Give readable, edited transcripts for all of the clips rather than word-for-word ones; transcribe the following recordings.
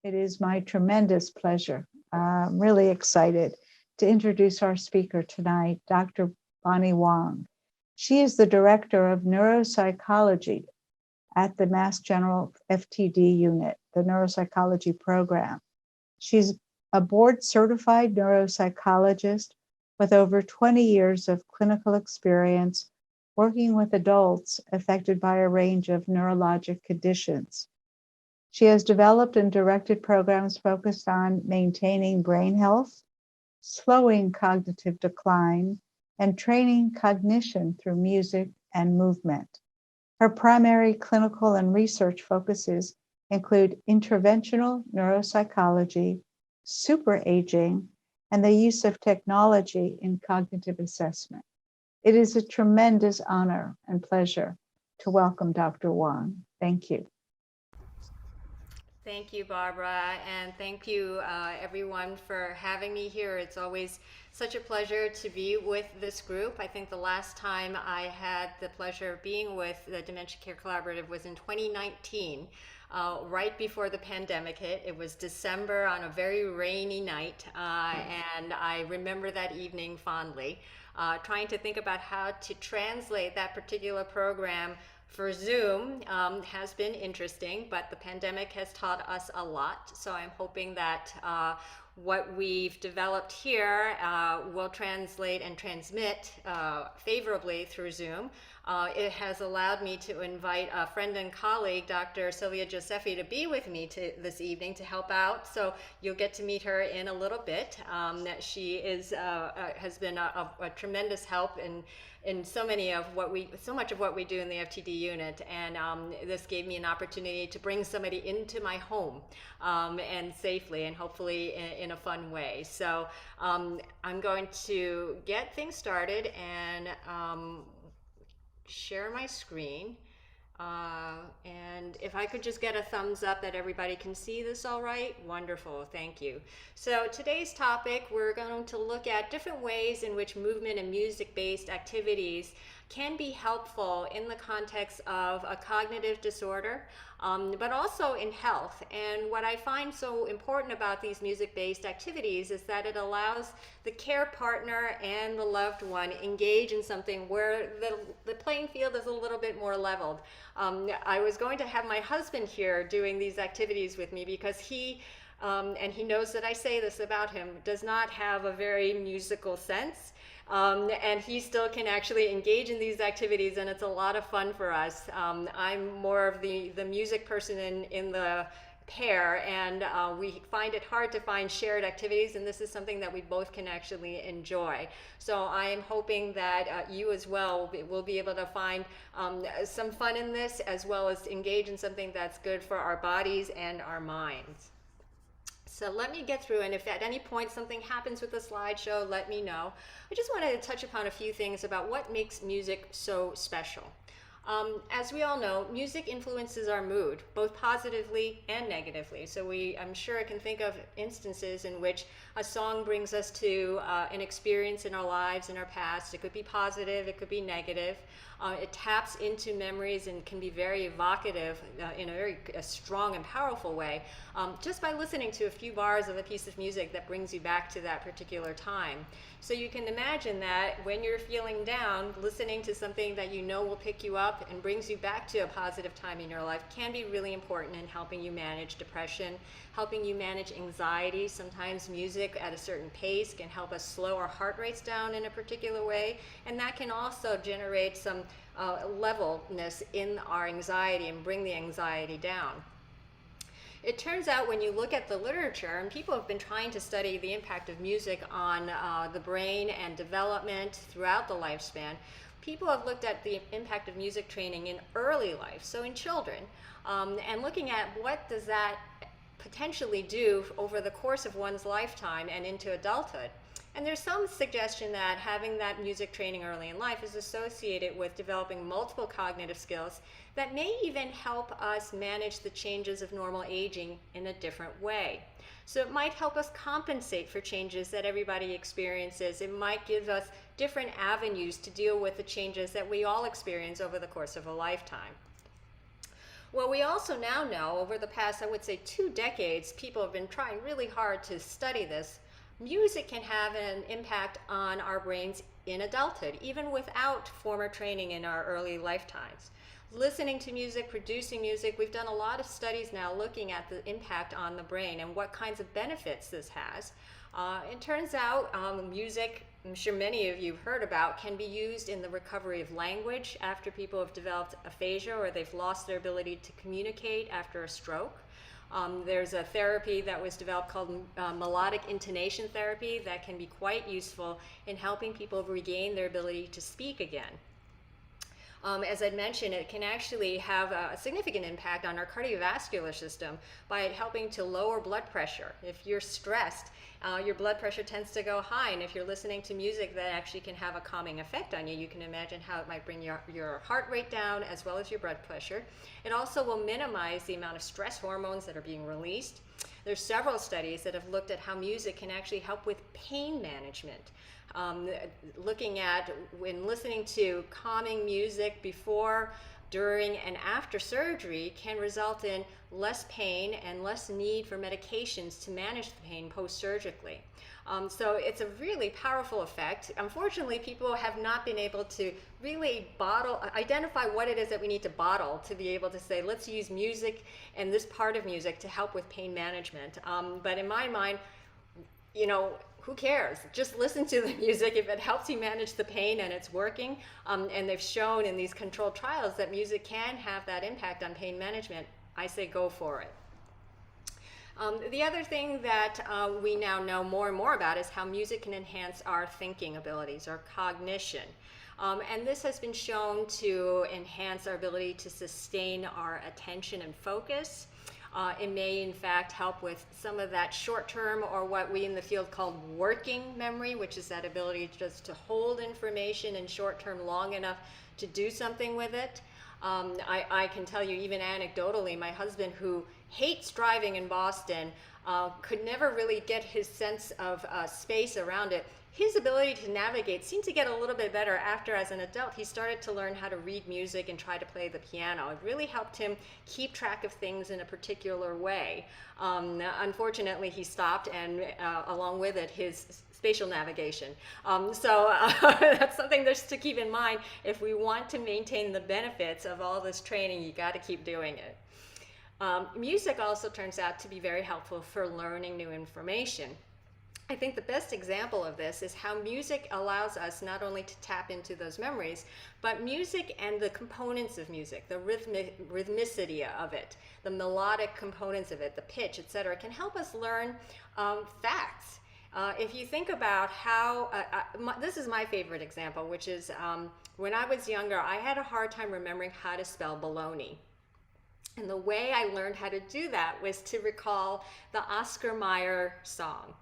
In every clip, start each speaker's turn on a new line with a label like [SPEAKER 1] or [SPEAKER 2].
[SPEAKER 1] It is my tremendous pleasure. I'm really excited to introduce our speaker tonight, Dr. Bonnie Wong. She is the Director of Neuropsychology at the Mass General FTD unit, the neuropsychology program. She's a board-certified neuropsychologist with over 20 years of clinical experience working with adults affected by a range of neurologic conditions. She has developed and directed programs focused on maintaining brain health, slowing cognitive decline, and training cognition through music and movement. Her primary clinical and research focuses include interventional neuropsychology, superaging, and the use of technology in cognitive assessment. It is a tremendous honor and pleasure to welcome Dr. Wong. Thank you.
[SPEAKER 2] Thank you, Barbara, and thank you everyone for having me here. It's always such a pleasure to be with this group. I think the last time I had the pleasure of being with the Dementia Care Collaborative was in 2019, right before the pandemic hit. It was December on a very rainy night, and I remember that evening fondly, trying to think about how to translate that particular program for Zoom. Has been interesting, but the pandemic has taught us a lot. So I'm hoping that what we've developed here will translate and transmit favorably through Zoom. It has allowed me to invite a friend and colleague, Dr. Sylvia Giuseppe, to be with me this evening to help out. So you'll get to meet her in a little bit. She has been a tremendous help in so much of what we do in the FTD unit, and this gave me an opportunity to bring somebody into my home and safely and hopefully in a fun way. So I'm going to get things started and share my screen. And if I could just get a thumbs up that everybody can see this all right, wonderful, thank you. So today's topic, we're going to look at different ways in which movement and music-based activities can be helpful in the context of a cognitive disorder, but also in health. And what I find so important about these music-based activities is that it allows the care partner and the loved one engage in something where the playing field is a little bit more leveled. I was going to have my husband here doing these activities with me because he, and he knows that I say this about him, does not have a very musical sense. And he still can actually engage in these activities, and it's a lot of fun for us. I'm more of the music person in the pair, and we find it hard to find shared activities, and this is something that we both can actually enjoy. So I am hoping that you as well will be able to find some fun in this, as well as engage in something that's good for our bodies and our minds. So let me get through, and if at any point something happens with the slideshow, let me know. I just wanted to touch upon a few things about what makes music so special. As we all know, music influences our mood, both positively and negatively. So I'm sure I can think of instances in which a song brings us to an experience in our lives, in our past. It could be positive, it could be negative. It taps into memories and can be very evocative in a very strong and powerful way, just by listening to a few bars of a piece of music that brings you back to that particular time. So you can imagine that when you're feeling down, listening to something that you know will pick you up and brings you back to a positive time in your life can be really important in helping you manage depression, helping you manage anxiety. Sometimes music at a certain pace can help us slow our heart rates down in a particular way, and that can also generate some levelness in our anxiety and bring the anxiety down. It turns out when you look at the literature, and people have been trying to study the impact of music on the brain and development throughout the lifespan, people have looked at the impact of music training in early life, so in children, and looking at what does that potentially do over the course of one's lifetime and into adulthood. And there's some suggestion that having that music training early in life is associated with developing multiple cognitive skills that may even help us manage the changes of normal aging in a different way. So it might help us compensate for changes that everybody experiences. It might give us different avenues to deal with the changes that we all experience over the course of a lifetime. Well, we also now know over the past, I would say, 2 decades, people have been trying really hard to study this. Music can have an impact on our brains in adulthood, even without former training in our early lifetimes. Listening to music, producing music, we've done a lot of studies now looking at the impact on the brain and what kinds of benefits this has. It turns out music, I'm sure many of you have heard about, can be used in the recovery of language after people have developed aphasia or they've lost their ability to communicate after a stroke. There's a therapy that was developed called Melodic Intonation therapy that can be quite useful in helping people regain their ability to speak again. As I'd mentioned, it can actually have a significant impact on our cardiovascular system by helping to lower blood pressure. If you're stressed, your blood pressure tends to go high, and if you're listening to music that actually can have a calming effect on you, you can imagine how it might bring your heart rate down as well as your blood pressure. It also will minimize the amount of stress hormones that are being released. There's several studies that have looked at how music can actually help with pain management. Looking at when listening to calming music before, during, and after surgery can result in less pain and less need for medications to manage the pain post-surgically. So it's a really powerful effect. Unfortunately, people have not been able to really identify what it is that we need to bottle to be able to say, let's use music and this part of music to help with pain management. But in my mind, who cares? Just listen to the music if it helps you manage the pain and it's working. And they've shown in these controlled trials that music can have that impact on pain management. I say go for it. The other thing that we now know more and more about is how music can enhance our thinking abilities, our cognition. And this has been shown to enhance our ability to sustain our attention and focus. It may, in fact, help with some of that short-term, or what we in the field call working memory, which is that ability just to hold information in short-term long enough to do something with it. I can tell you, even anecdotally, my husband, who hates driving in Boston, could never really get his sense of space around it. His ability to navigate seemed to get a little bit better after, as an adult, he started to learn how to read music and try to play the piano. It really helped him keep track of things in a particular way. Unfortunately, he stopped, and along with it, his spatial navigation. So that's something just to keep in mind. If we want to maintain the benefits of all this training, you got to keep doing it. Music also turns out to be very helpful for learning new information. I think the best example of this is how music allows us not only to tap into those memories, but music and the components of music, the rhythmicity of it, the melodic components of it, the pitch, etc., can help us learn facts. If you think about how, this is my favorite example, which is when I was younger, I had a hard time remembering how to spell baloney. And the way I learned how to do that was to recall the Oscar Mayer song.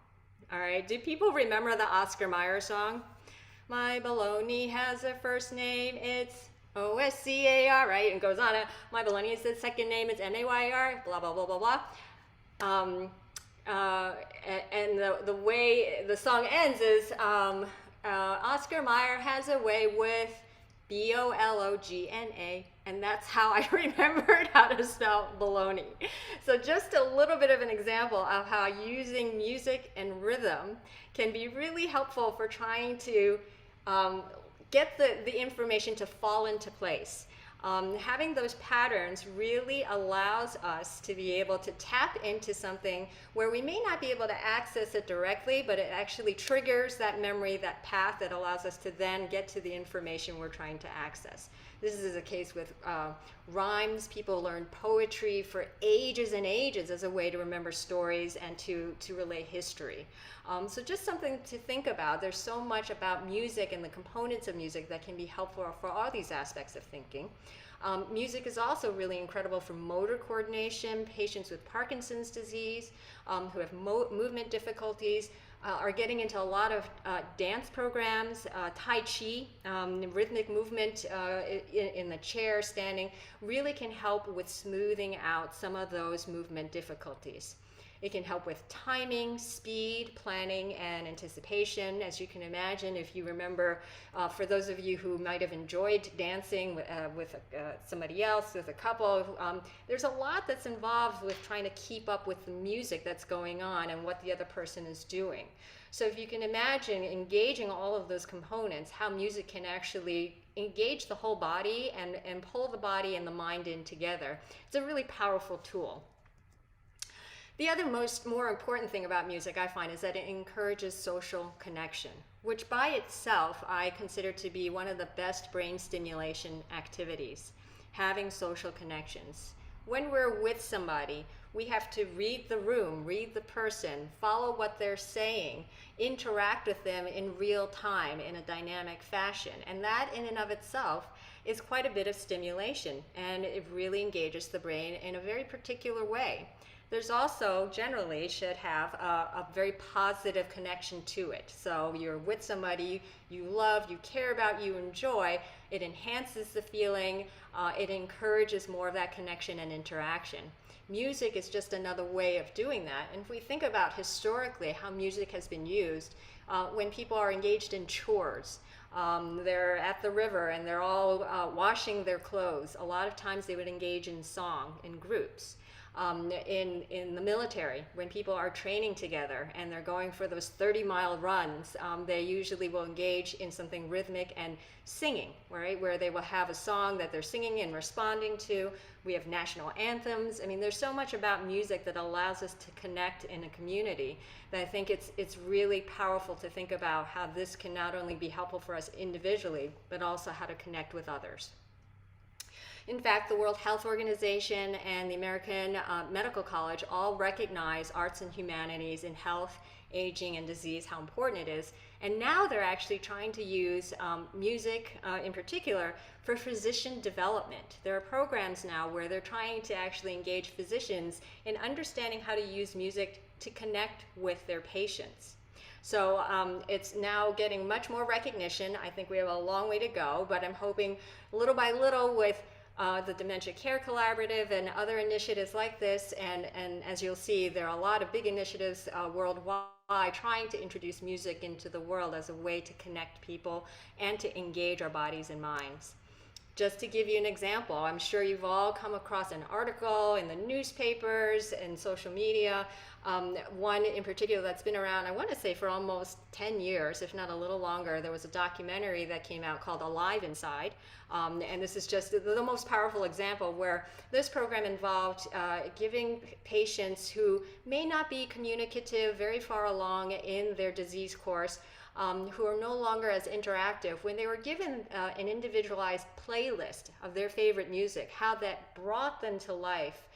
[SPEAKER 2] All right, do people remember the Oscar Mayer song? My baloney has a first name, it's O-S-C-A-R, right? And goes on. My baloney is the second name, it's M-A-Y-R, blah, blah, blah, blah, blah. And the way the song ends is Oscar Mayer has a way with B-O-L-O-G-N-A, and that's how I remembered how to spell baloney. So just a little bit of an example of how using music and rhythm can be really helpful for trying to get the information to fall into place. Having those patterns really allows us to be able to tap into something where we may not be able to access it directly, but it actually triggers that memory, that path that allows us to then get to the information we're trying to access. This is a case with rhymes. People learn poetry for ages and ages as a way to remember stories and to relay history. So just something to think about. There's so much about music and the components of music that can be helpful for all these aspects of thinking. Music is also really incredible for motor coordination. Patients with Parkinson's disease, who have movement difficulties, are getting into a lot of dance programs. Tai Chi, rhythmic movement in the chair, standing, really can help with smoothing out some of those movement difficulties. It can help with timing, speed, planning, and anticipation. As you can imagine, if you remember, for those of you who might have enjoyed dancing with somebody else, with a couple, there's a lot that's involved with trying to keep up with the music that's going on and what the other person is doing. So if you can imagine engaging all of those components, how music can actually engage the whole body and pull the body and the mind in together, it's a really powerful tool. The other more important thing about music, I find, is that it encourages social connection, which by itself I consider to be one of the best brain stimulation activities, having social connections. When we're with somebody, we have to read the room, read the person, follow what they're saying, interact with them in real time in a dynamic fashion. And that in and of itself is quite a bit of stimulation, and it really engages the brain in a very particular way. There's also generally should have a very positive connection to it. So you're with somebody you love, you care about, you enjoy, it enhances the feeling, it encourages more of that connection and interaction. Music is just another way of doing that. And if we think about historically how music has been used, when people are engaged in chores, they're at the river and they're all washing their clothes, a lot of times they would engage in song in groups. In the military, when people are training together and they're going for those 30-mile runs, they usually will engage in something rhythmic and singing, right? Where they will have a song that they're singing and responding to. We have national anthems. I mean, there's so much about music that allows us to connect in a community that I think it's really powerful to think about how this can not only be helpful for us individually, but also how to connect with others. In fact, the World Health Organization and the American Medical College all recognize arts and humanities in health, aging, and disease, how important it is. And now they're actually trying to use music in particular for physician development. There are programs now where they're trying to actually engage physicians in understanding how to use music to connect with their patients. So it's now getting much more recognition. I think we have a long way to go, but I'm hoping little by little with the Dementia Care Collaborative and other initiatives like this, and as you'll see, there are a lot of big initiatives worldwide trying to introduce music into the world as a way to connect people and to engage our bodies and minds. Just to give you an example, I'm sure you've all come across an article in the newspapers and social media, one in particular that's been around, I want to say for almost 10 years, if not a little longer. There was a documentary that came out called Alive Inside, and this is just the most powerful example where this program involved giving patients who may not be communicative very far along in their disease course, who are no longer as interactive, when they were given an individualized playlist of their favorite music, how that brought them to life,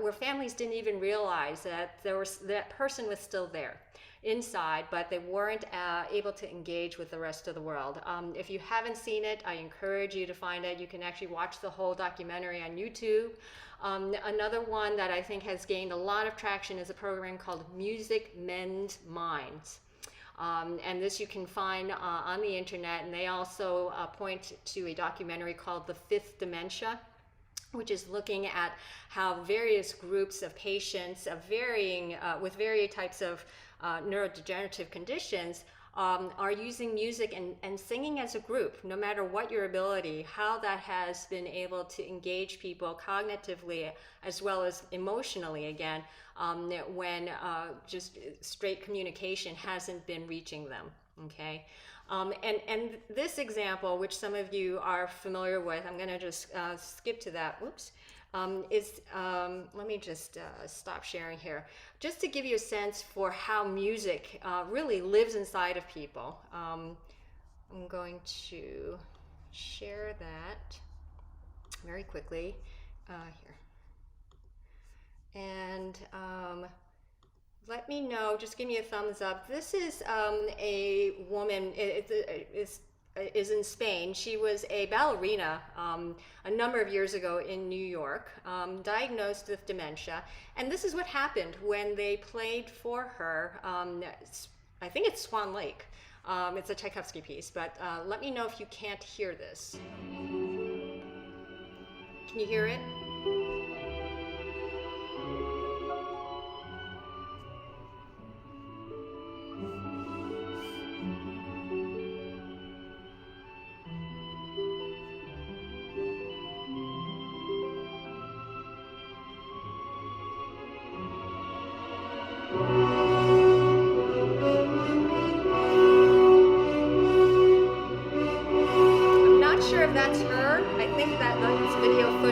[SPEAKER 2] where families didn't even realize that that person was still there inside, but they weren't able to engage with the rest of the world. If you haven't seen it, I encourage you to find it. You can actually watch the whole documentary on YouTube. Another one that I think has gained a lot of traction is a program called Music Mends Minds. And this you can find on the internet, and they also point to a documentary called The Fifth Dementia, which is looking at how various groups of patients of with various types of neurodegenerative conditions are using music and singing as a group, no matter what your ability, how that has been able to engage people cognitively as well as emotionally again, when just straight communication hasn't been reaching them, okay? And this example, which some of you are familiar with, I'm going to just skip to that, whoops, let me just stop sharing here, just to give you a sense for how music really lives inside of people. I'm going to share that very quickly here. And let me know, just give me a thumbs up. This is a woman, is in Spain. She was a ballerina a number of years ago in New York, diagnosed with dementia. And this is what happened when they played for her, I think it's Swan Lake. It's a Tchaikovsky piece, but let me know if you can't hear this. Can you hear it?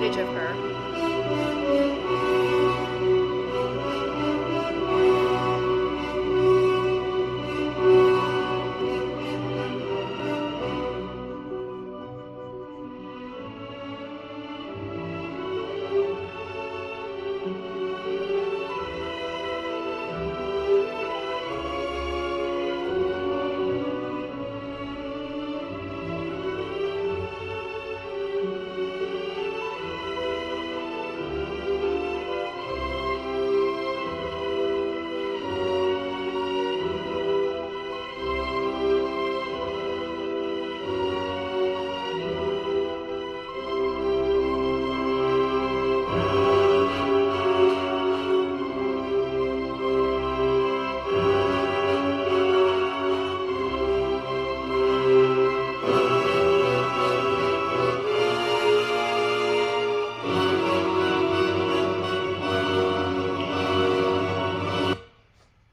[SPEAKER 2] footage of her.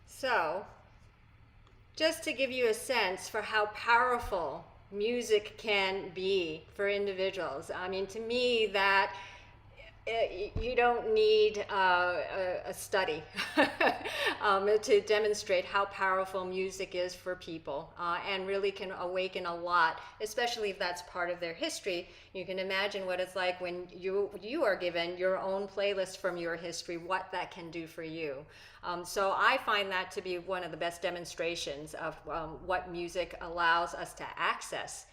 [SPEAKER 2] So, just to give you a sense for how powerful music can be for individuals. I mean, to me, that you don't need a study to demonstrate how powerful music is for people, and really can awaken a lot, especially if that's part of their history. You can imagine what it's like when you are given your own playlist from your history, what that can do for you. So I find that to be one of the best demonstrations of what music allows us to access.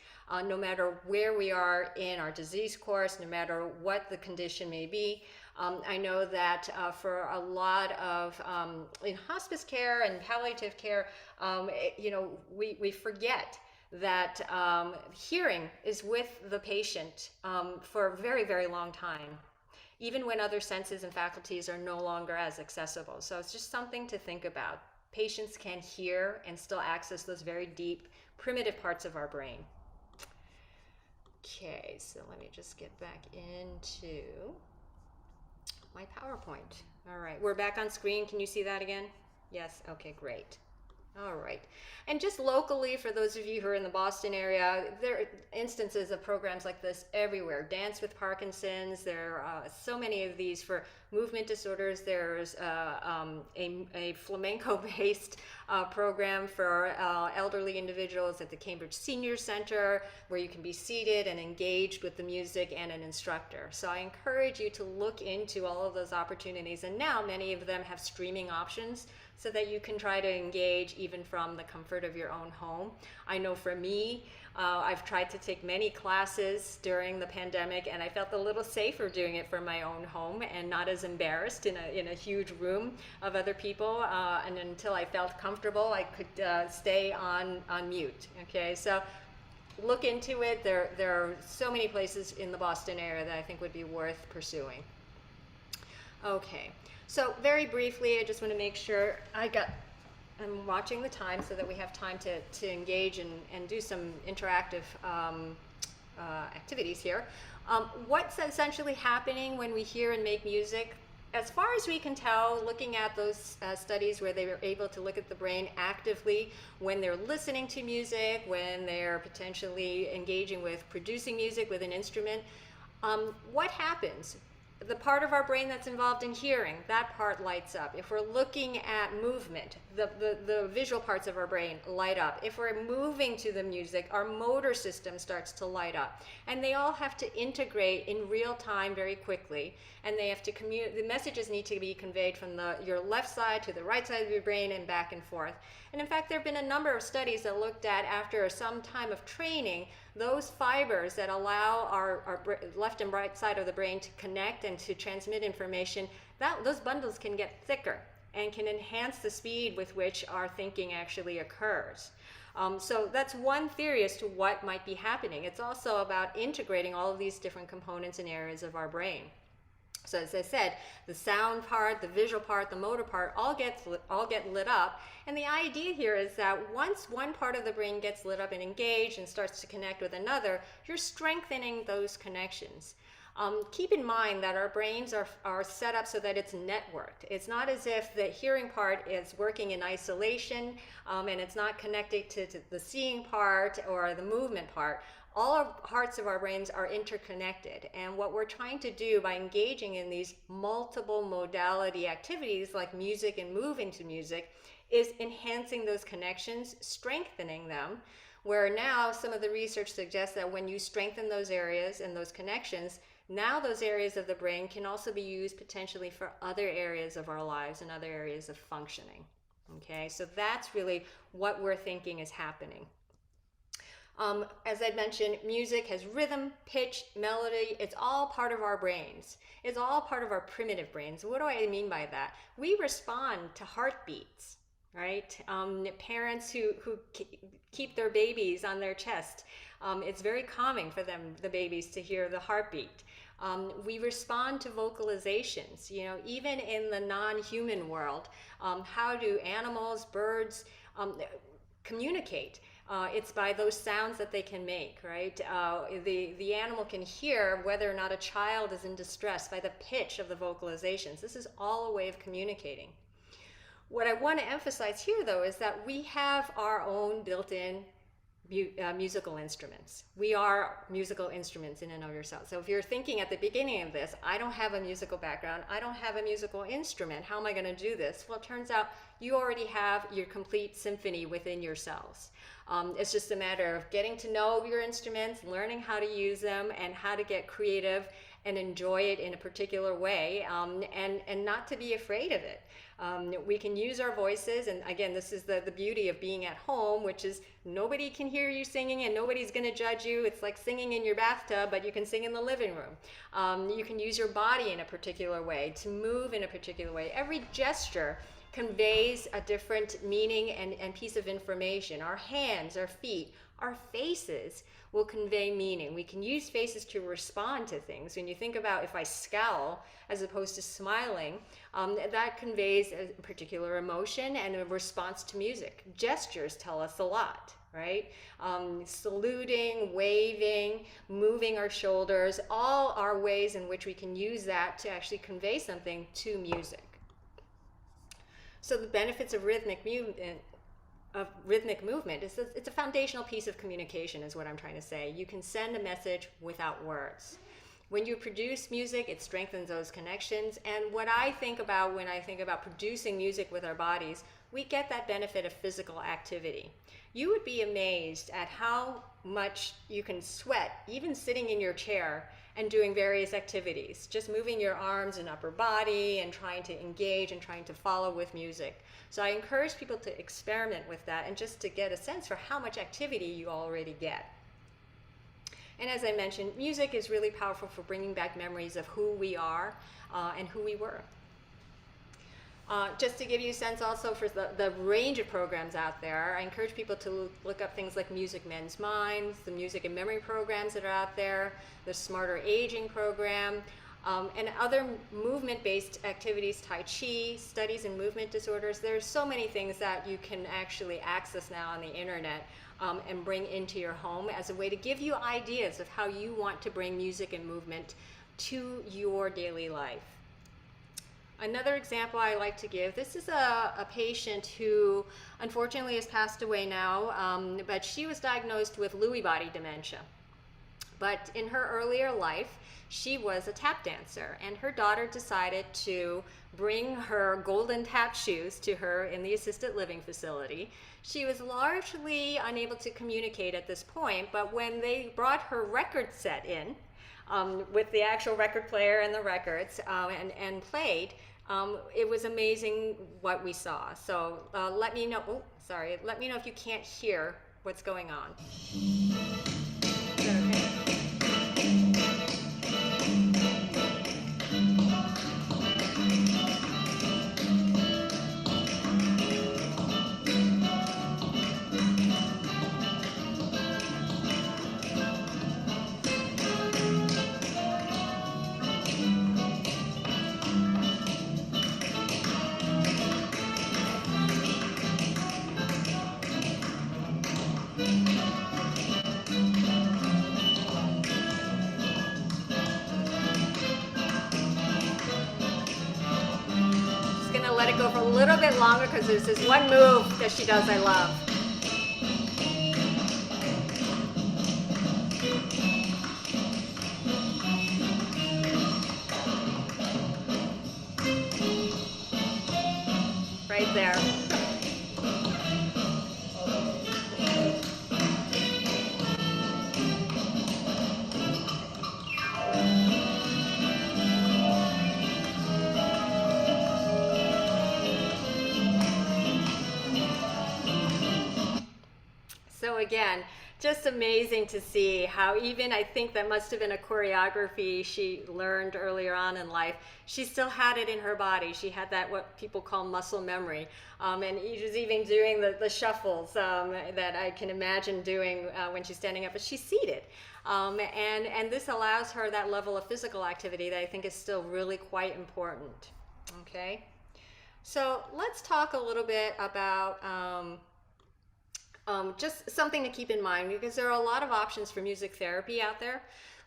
[SPEAKER 2] No matter where we are in our disease course, no matter what the condition may be. I know that for a lot of, in hospice care and palliative care, we forget that hearing is with the patient for a very, very long time, even when other senses and faculties are no longer as accessible. So it's just something to think about. Patients can hear and still access those very deep, primitive parts of our brain. Okay, so let me just get back into my PowerPoint. All right, we're back on screen. Can you see that again? Yes, okay, great. All right, and just locally, for those of you who are in the Boston area, there are instances of programs like this everywhere. Dance with Parkinson's, there are so many of these for movement disorders. There's a flamenco-based program for elderly individuals at the Cambridge Senior Center, where you can be seated and engaged with the music and an instructor. So I encourage you to look into all of those opportunities, and now many of them have streaming options, so that you can try to engage even from the comfort of your own home. I know for me, I've tried to take many classes during the pandemic, and I felt a little safer doing it from my own home and not as embarrassed in a huge room of other people. And until I felt comfortable, I could stay on mute. Okay, so look into it. There are so many places in the Boston area that I think would be worth pursuing. Okay. So very briefly, I just want to make sure I'm watching the time so that we have time to engage and do some interactive activities here. What's essentially happening when we hear and make music? As far as we can tell, looking at those studies where they were able to look at the brain actively when they're listening to music, when they're potentially engaging with producing music with an instrument, what happens? The part of our brain that's involved in hearing, that part lights up. If we're looking at movement, the visual parts of our brain light up. If we're moving to the music, our motor system starts to light up. And they all have to integrate in real time very quickly. And they have to the messages need to be conveyed from your left side to the right side of your brain and back and forth. And in fact, there have been a number of studies that looked at, after some time of training, those fibers that allow our left and right side of the brain to connect and to transmit information, those bundles can get thicker and can enhance the speed with which our thinking actually occurs. So that's one theory as to what might be happening. It's also about integrating all of these different components and areas of our brain. So as I said, the sound part, the visual part, the motor part, all get lit up. And the idea here is that once one part of the brain gets lit up and engaged and starts to connect with another, you're strengthening those connections. Keep in mind that our brains are set up so that it's networked. It's not as if the hearing part is working in isolation and it's not connected to the seeing part or the movement part. all our parts of our brains are interconnected. And what we're trying to do by engaging in these multiple modality activities like music and moving to music is enhancing those connections, strengthening them, where now some of the research suggests that when you strengthen those areas and those connections, now those areas of the brain can also be used potentially for other areas of our lives and other areas of functioning. Okay, so that's really what we're thinking is happening. As I mentioned, music has rhythm, pitch, melody. It's all part of our brains. It's all part of our primitive brains. What do I mean by that? We respond to heartbeats, right? Parents who keep their babies on their chest, it's very calming for them, the babies, to hear the heartbeat. We respond to vocalizations, you know, even in the non-human world. How do animals, birds communicate? It's by those sounds that they can make, right? The animal can hear whether or not a child is in distress by the pitch of the vocalizations. This is all a way of communicating. What I want to emphasize here, though, is that we have our own built-in musical instruments. We are musical instruments in and of yourself. So if you're thinking at the beginning of this, I don't have a musical background, I don't have a musical instrument, how am I going to do this? Well, it turns out you already have your complete symphony within yourselves. It's just a matter of getting to know your instruments, learning how to use them, and how to get creative and enjoy it in a particular way, and not to be afraid of it. We can use our voices, and again, this is the beauty of being at home, which is nobody can hear you singing and nobody's going to judge you. It's like singing in your bathtub, but you can sing in the living room. You can use your body in a particular way, to move in a particular way. Every gesture conveys a different meaning and piece of information. Our hands, our feet, our faces will convey meaning. We can use faces to respond to things. When you think about if I scowl as opposed to smiling, that conveys a particular emotion and a response to music. Gestures tell us a lot, right? Saluting, waving, moving our shoulders, all are ways in which we can use that to actually convey something to music. So the benefits of rhythmic movement is that it's a foundational piece of communication, is what I'm trying to say. You can send a message without words. When you produce music, it strengthens those connections. And what I think about when I think about producing music with our bodies, we get that benefit of physical activity. You would be amazed at how much you can sweat, even sitting in your chair and doing various activities, just moving your arms and upper body and trying to engage and trying to follow with music. So I encourage people to experiment with that and just to get a sense for how much activity you already get. And as I mentioned, music is really powerful for bringing back memories of who we are and who we were. Just to give you a sense also for the range of programs out there, I encourage people to look up things like Music Men's Minds, the music and memory programs that are out there, the Smarter Aging program, and other movement-based activities, Tai Chi, studies in movement disorders. There's so many things that you can actually access now on the internet and bring into your home as a way to give you ideas of how you want to bring music and movement to your daily life. Another example I like to give, this is a patient who unfortunately has passed away now, but she was diagnosed with Lewy body dementia. But in her earlier life, she was a tap dancer, and her daughter decided to bring her golden tap shoes to her in the assisted living facility. She was largely unable to communicate at this point, but when they brought her record set in, with the actual record player and the records, and played, it was amazing what we saw. So let me know, let me know if you can't hear what's going on. Is that okay? Let it go for a little bit longer because there's this one move that she does I love. right there. So again, just amazing to see how even I think that must have been a choreography she learned earlier on in life. She still had it in her body. She had that what people call muscle memory. And she was even doing the shuffles that I can imagine doing when she's standing up, but she's seated. And this allows her that level of physical activity that I think is still really quite important. Okay, so let's talk a little bit about just something to keep in mind, because there are a lot of options for music therapy out there.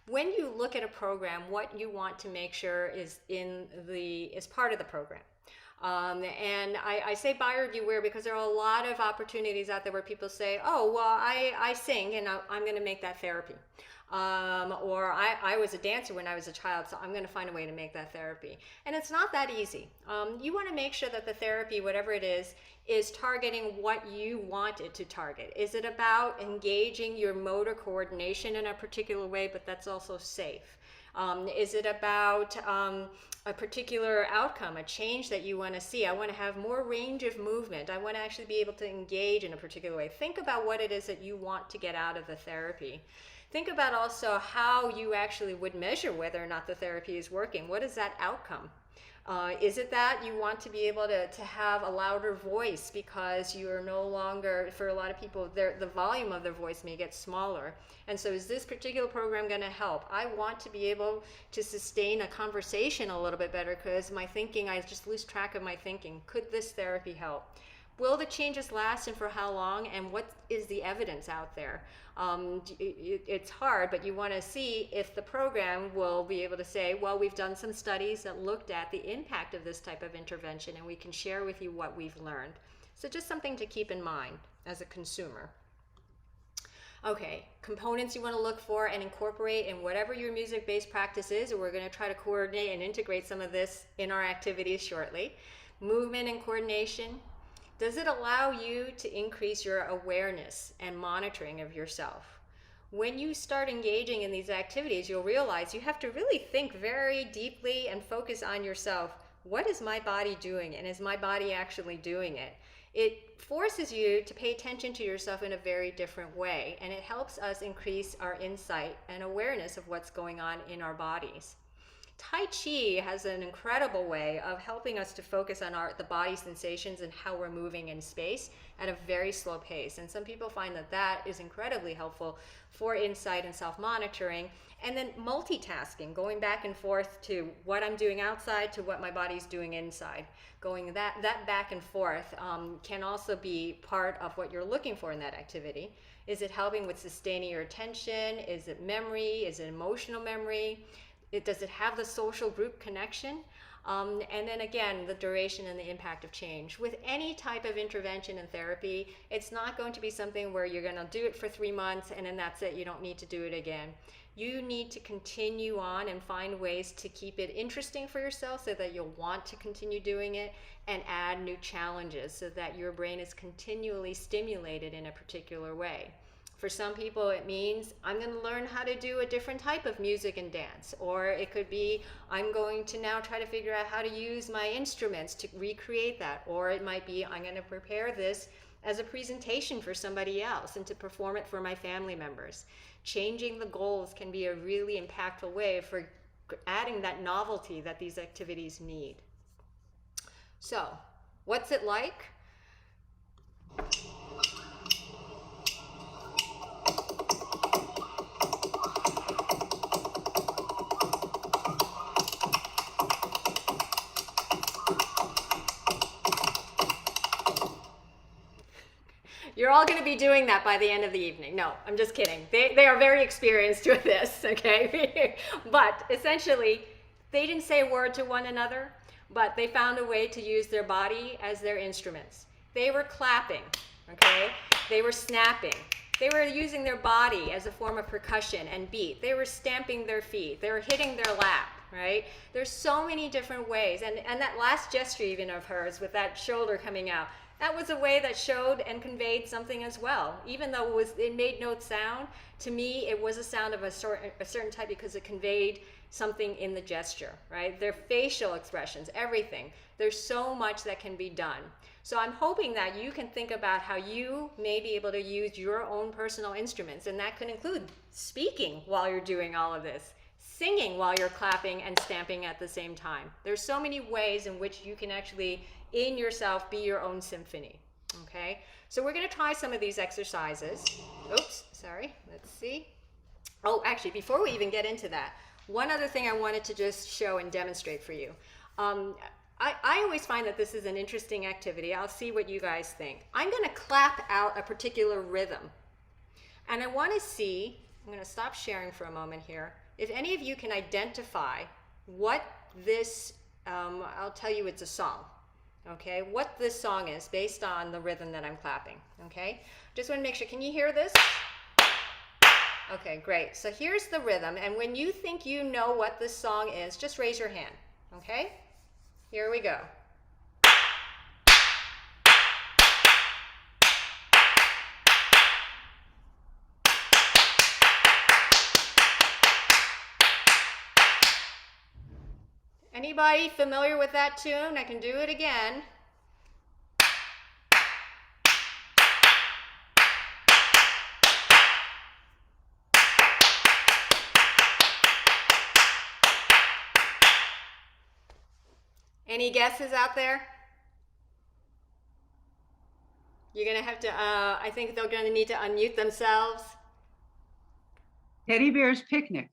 [SPEAKER 2] When you look at a program, what you want to make sure is part of the program. And I say buyer beware because there are a lot of opportunities out there where people say, oh, well, I sing and I'm going to make that therapy. Or I was a dancer when I was a child, so I'm going to find a way to make that therapy. And it's not that easy. You want to make sure that the therapy, whatever it is targeting what you want it to target. Is it about engaging your motor coordination in a particular way, but that's also safe? Is it about a particular outcome, a change that you want to see? I want to have more range of movement. I want to actually be able to engage in a particular way. Think about what it is that you want to get out of the therapy. Think about also how you actually would measure whether or not the therapy is working. What is that outcome? Is it that you want to be able to have a louder voice because you are no longer, for a lot of people, the volume of their voice may get smaller. And so is this particular program going to help? I want to be able to sustain a conversation a little bit better because my thinking, I just lose track of my thinking. Could this therapy help? Will the changes last and for how long? And what is the evidence out there? It's hard, but you want to see if the program will be able to say, well, we've done some studies that looked at the impact of this type of intervention, and we can share with you what we've learned. So just something to keep in mind as a consumer. Okay, components you want to look for and incorporate in whatever your music-based practice is, and we're going to try to coordinate and integrate some of this in our activities shortly. Movement and coordination. Does it allow you to increase your awareness and monitoring of yourself? When you start engaging in these activities, you'll realize you have to really think very deeply and focus on yourself. What is my body doing, and is my body actually doing it? It forces you to pay attention to yourself in a very different way, and it helps us increase our insight and awareness of what's going on in our bodies. Tai Chi has an incredible way of helping us to focus on the body sensations and how we're moving in space at a very slow pace. And some people find that that is incredibly helpful for insight and self-monitoring. And then multitasking, going back and forth to what I'm doing outside to what my body's doing inside. Going that back and forth can also be part of what you're looking for in that activity. Is it helping with sustaining your attention? Is it memory? Is it emotional memory? Does it have the social group connection? And then again, the duration and the impact of change. With any type of intervention and therapy, it's not going to be something where you're going to do it for 3 months and then that's it, you don't need to do it again. You need to continue on and find ways to keep it interesting for yourself so that you'll want to continue doing it, and add new challenges so that your brain is continually stimulated in a particular way. For some people, it means I'm going to learn how to do a different type of music and dance. Or it could be I'm going to now try to figure out how to use my instruments to recreate that. Or it might be I'm going to prepare this as a presentation for somebody else and to perform it for my family members. Changing the goals can be a really impactful way for adding that novelty that these activities need. So, what's it like? You're all going to be doing that by the end of the evening. No, I'm just kidding. They are very experienced with this, okay? But essentially, they didn't say a word to one another, but they found a way to use their body as their instruments. They were clapping, okay? They were snapping. They were using their body as a form of percussion and beat. They were stamping their feet. They were hitting their lap. right? There's so many different ways. And that last gesture even of hers with that shoulder coming out, that was a way that showed and conveyed something as well. Even though it made no sound, to me it was a sound of a certain type because it conveyed something in the gesture, right? Their facial expressions, everything. There's so much that can be done. So I'm hoping that you can think about how you may be able to use your own personal instruments, and that could include speaking while you're doing all of this, singing while you're clapping and stamping at the same time. There's so many ways in which you can actually, in yourself, be your own symphony, okay? So we're gonna try some of these exercises. Oops, sorry, let's see. Oh, actually, before we even get into that, one other thing I wanted to just show and demonstrate for you. I always find that this is an interesting activity. I'll see what you guys think. I'm gonna clap out a particular rhythm. And I wanna see, I'm gonna stop sharing for a moment here, if any of you can identify what this, I'll tell you it's a song, okay? What this song is based on the rhythm that I'm clapping, okay? Just wanna make sure, can you hear this? Okay, great. So here's the rhythm, and when you think you know what this song is, just raise your hand, okay? Here we go. Anybody familiar with that tune? I can do it again. Any guesses out there? You're gonna have to, I think they're gonna need to unmute themselves.
[SPEAKER 3] Teddy Bear's Picnic.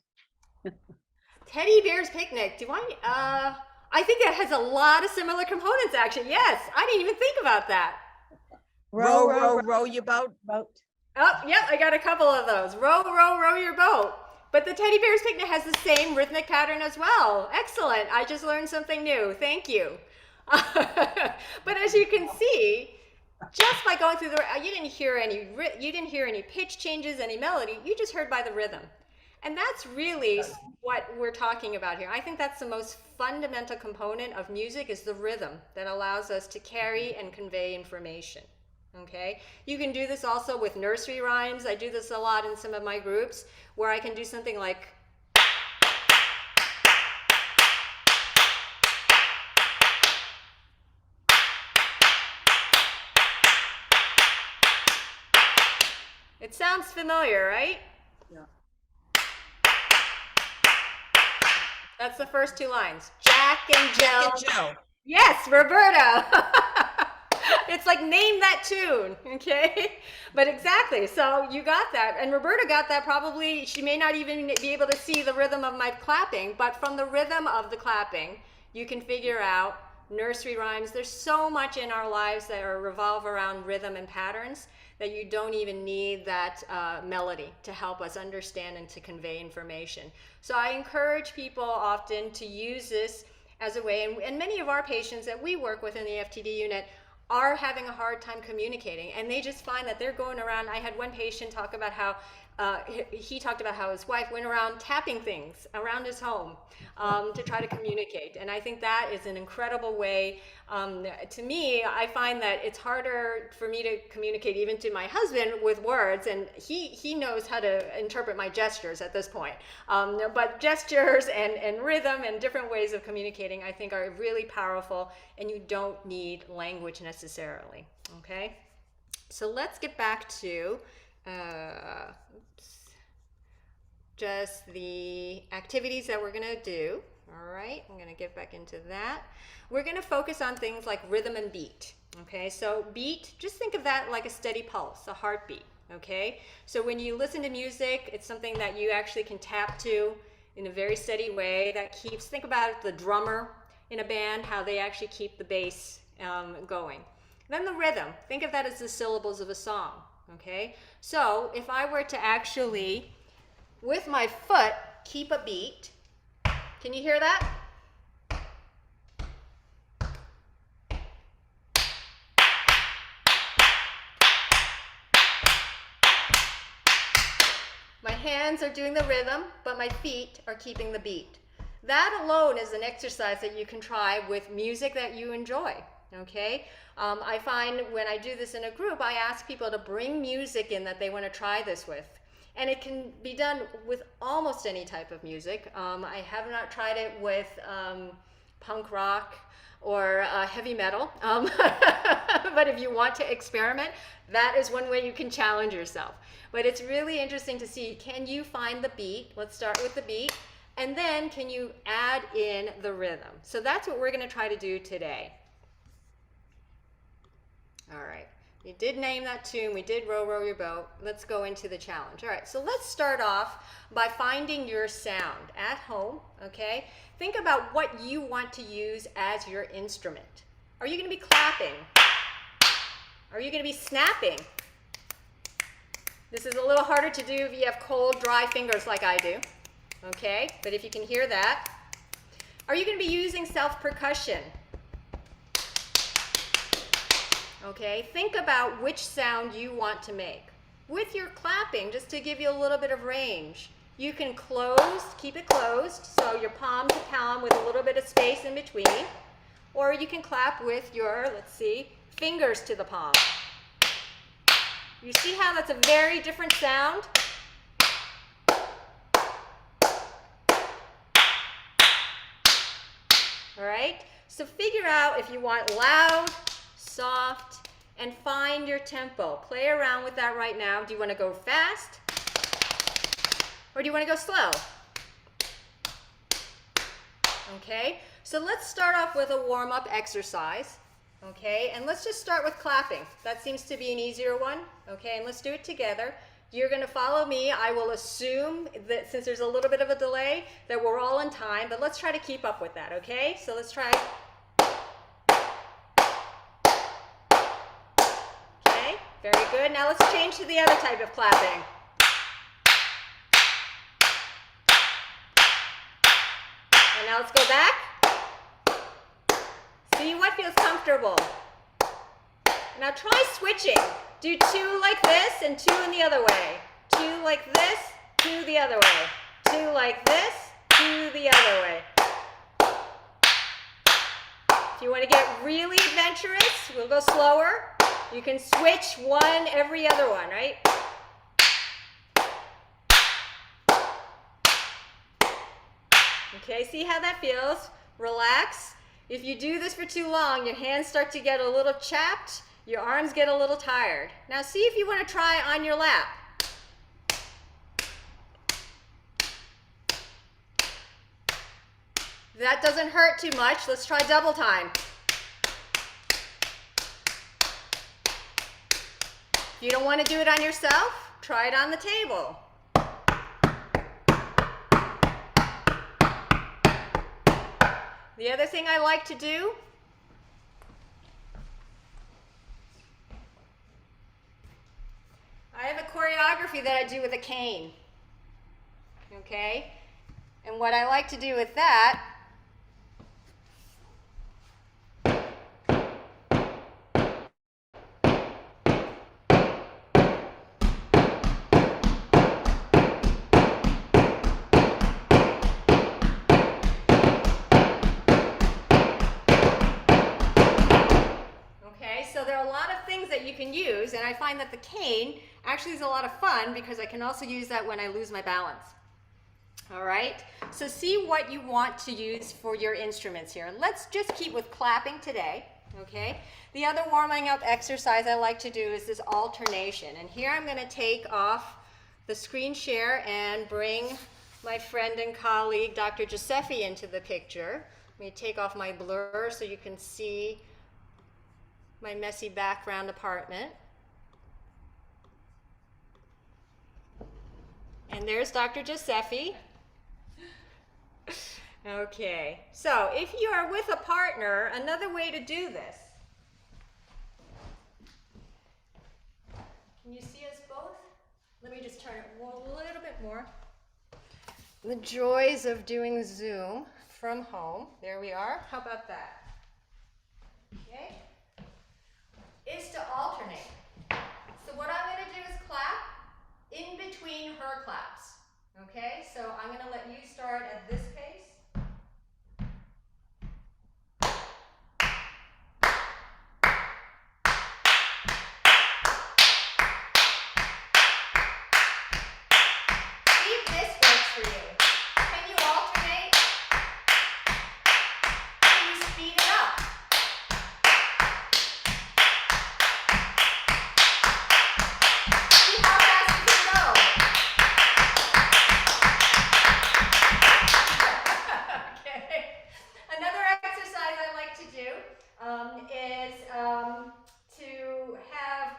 [SPEAKER 2] Teddy Bear's Picnic. I think that has a lot of similar components actually. Yes, I didn't even think about that.
[SPEAKER 4] Row, row, row your boat.
[SPEAKER 1] Boat.
[SPEAKER 2] Oh, yep, I got a couple of those. Row, row, row your boat. But the Teddy Bear's Picnic has the same rhythmic pattern as well. Excellent. I just learned something new. Thank you. But as you can see, just by going through you didn't hear any pitch changes, any melody. You just heard by the rhythm. And that's really what we're talking about here. I think that's the most fundamental component of music is the rhythm that allows us to carry and convey information. Okay, you can do this also with nursery rhymes. I do this a lot in some of my groups where I can do something like it sounds familiar, right?
[SPEAKER 3] Yeah.
[SPEAKER 2] That's the first two lines. Jack and Joe.
[SPEAKER 4] Jack and Joe.
[SPEAKER 2] Yes, Roberta. It's like name that tune, okay? But exactly, so you got that. And Roberta got that probably, she may not even be able to see the rhythm of my clapping, but from the rhythm of the clapping, you can figure out nursery rhymes. There's so much in our lives that revolve around rhythm and patterns that you don't even need that melody to help us understand and to convey information. So I encourage people often to use this as a way, and many of our patients that we work with in the FTD unit are having a hard time communicating, and they just find that they're going around. I had one patient talk about how he talked about how his wife went around tapping things around his home to try to communicate, and I think that is an incredible way. To me, I find that it's harder for me to communicate even to my husband with words, and he knows how to interpret my gestures at this point. But gestures and rhythm and different ways of communicating, I think, are really powerful, and you don't need language necessarily, okay? So let's get back to just the activities that we're gonna do. All right, I'm gonna get back into that. We're gonna focus on things like rhythm and beat, okay? So beat, just think of that like a steady pulse, a heartbeat, okay? So when you listen to music, it's something that you actually can tap to in a very steady way that keeps, think about the drummer in a band, how they actually keep the bass going. Then the rhythm, think of that as the syllables of a song, okay? So if I were to actually, with my foot, keep a beat, can you hear that? My hands are doing the rhythm, but my feet are keeping the beat. That alone is an exercise that you can try with music that you enjoy, okay? I find when I do this in a group, I ask people to bring music in that they want to try this with. And it can be done with almost any type of music. I have not tried it with punk rock or heavy metal, but if you want to experiment, that is one way you can challenge yourself. But it's really interesting to see, can you find the beat? Let's start with the beat. And then can you add in the rhythm? So that's what we're going to try to do today. All right. You did name that tune. We did Row, Row Your Boat. Let's go into the challenge. All right. So let's start off by finding your sound at home, okay? Think about what you want to use as your instrument. Are you going to be clapping? Are you going to be snapping? This is a little harder to do if you have cold, dry fingers like I do. Okay, but if you can hear that. Are you going to be using self-percussion? Okay, think about which sound you want to make. With your clapping, just to give you a little bit of range, you can close, keep it closed, so your palm to palm with a little bit of space in between. Or you can clap with your, let's see, fingers to the palm. You see how that's a very different sound? All right, so figure out if you want loud, soft, and find your tempo. Play around with that right now. Do you want to go fast? Or do you want to go slow? Okay, so let's start off with a warm-up exercise. Okay, and let's just start with clapping. That seems to be an easier one. Okay, and let's do it together. You're going to follow me. I will assume that since there's a little bit of a delay, that we're all in time, but let's try to keep up with that, okay? So let's try. Okay, very good. Now let's change to the other type of clapping. And now let's go back. See what feels comfortable. Now try switching. Do 2 like this and 2 in the other way. 2 like this, 2 the other way. 2 like this, 2 the other way. If you want to get really adventurous, we'll go slower. You can switch one every other one, right? Okay, see how that feels? Relax. If you do this for too long, your hands start to get a little chapped. Your arms get a little tired. Now see if you want to try on your lap. That doesn't hurt too much. Let's try double time. If you don't want to do it on yourself, try it on the table. The other thing I like to do, I have a choreography that I do with a cane, okay? And what I like to do with that that you can use, and I find that the cane actually is a lot of fun because I can also use that when I lose my balance. All right, so see what you want to use for your instruments here. Let's just keep with clapping today, okay? The other warming up exercise I like to do is this alternation, and here I'm going to take off the screen share and bring my friend and colleague Dr. Giuseppe into the picture. Let me take off my blur so you can see my messy background apartment. And there's Dr. Giuseppe. Okay, so if you are with a partner, another way to do this. Can you see us both? Let me just turn it a little bit more. The joys of doing Zoom from home. There we are. How about that? Okay. Is to alternate. So what I'm going to do is clap in between her claps. Okay, so I'm going to let you start at this pace, is to have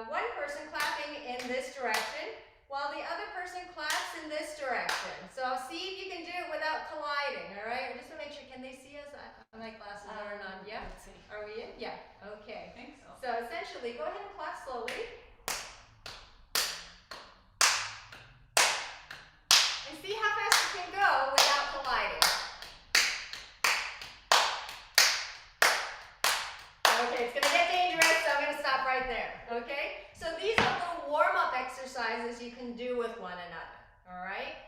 [SPEAKER 2] one person clapping in this direction while the other person claps in this direction. So see if you can do it without colliding, all right? Just to make sure, can they see us? My glasses are not. Yeah? Are we in? Yeah. Okay.
[SPEAKER 3] I think so.
[SPEAKER 2] So essentially, go ahead and clap slowly. And see how fast you can go without colliding. Okay, it's going to get dangerous, so I'm going to stop right there. Okay? So these are little warm-up exercises you can do with one another. All right?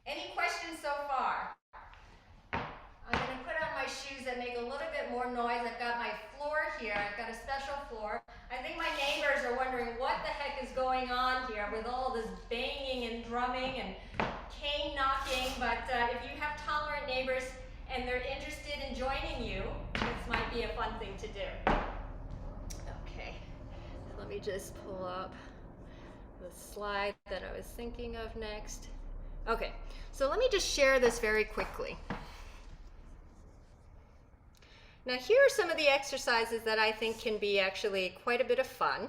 [SPEAKER 2] Any questions so far? I'm going to put on my shoes that make a little bit more noise. I've got my floor here. I've got a special floor. I think my neighbors are wondering what the heck is going on here with all this banging and drumming and cane knocking. But if you have tolerant neighbors and they're interested in joining you, this might be a fun thing to do. Okay, let me just pull up the slide that I was thinking of next. Okay, so let me just share this very quickly. Now here are some of the exercises that I think can be actually quite a bit of fun.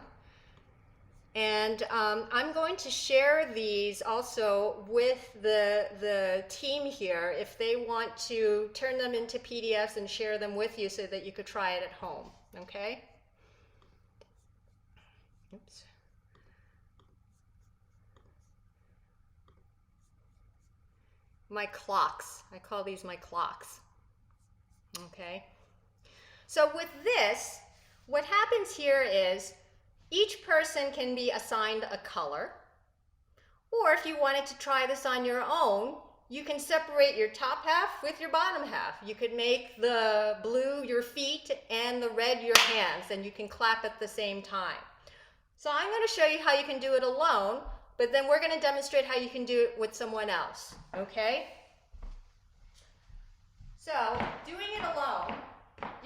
[SPEAKER 2] And I'm going to share these also with the team here if they want to turn them into PDFs and share them with you so that you could try it at home, okay? Oops. My clocks. I call these my clocks, okay? So with this, what happens here is each person can be assigned a color, or if you wanted to try this on your own, you can separate your top half with your bottom half. You could make the blue your feet and the red your hands, and you can clap at the same time. So I'm going to show you how you can do it alone, but then we're going to demonstrate how you can do it with someone else, okay? So doing it alone,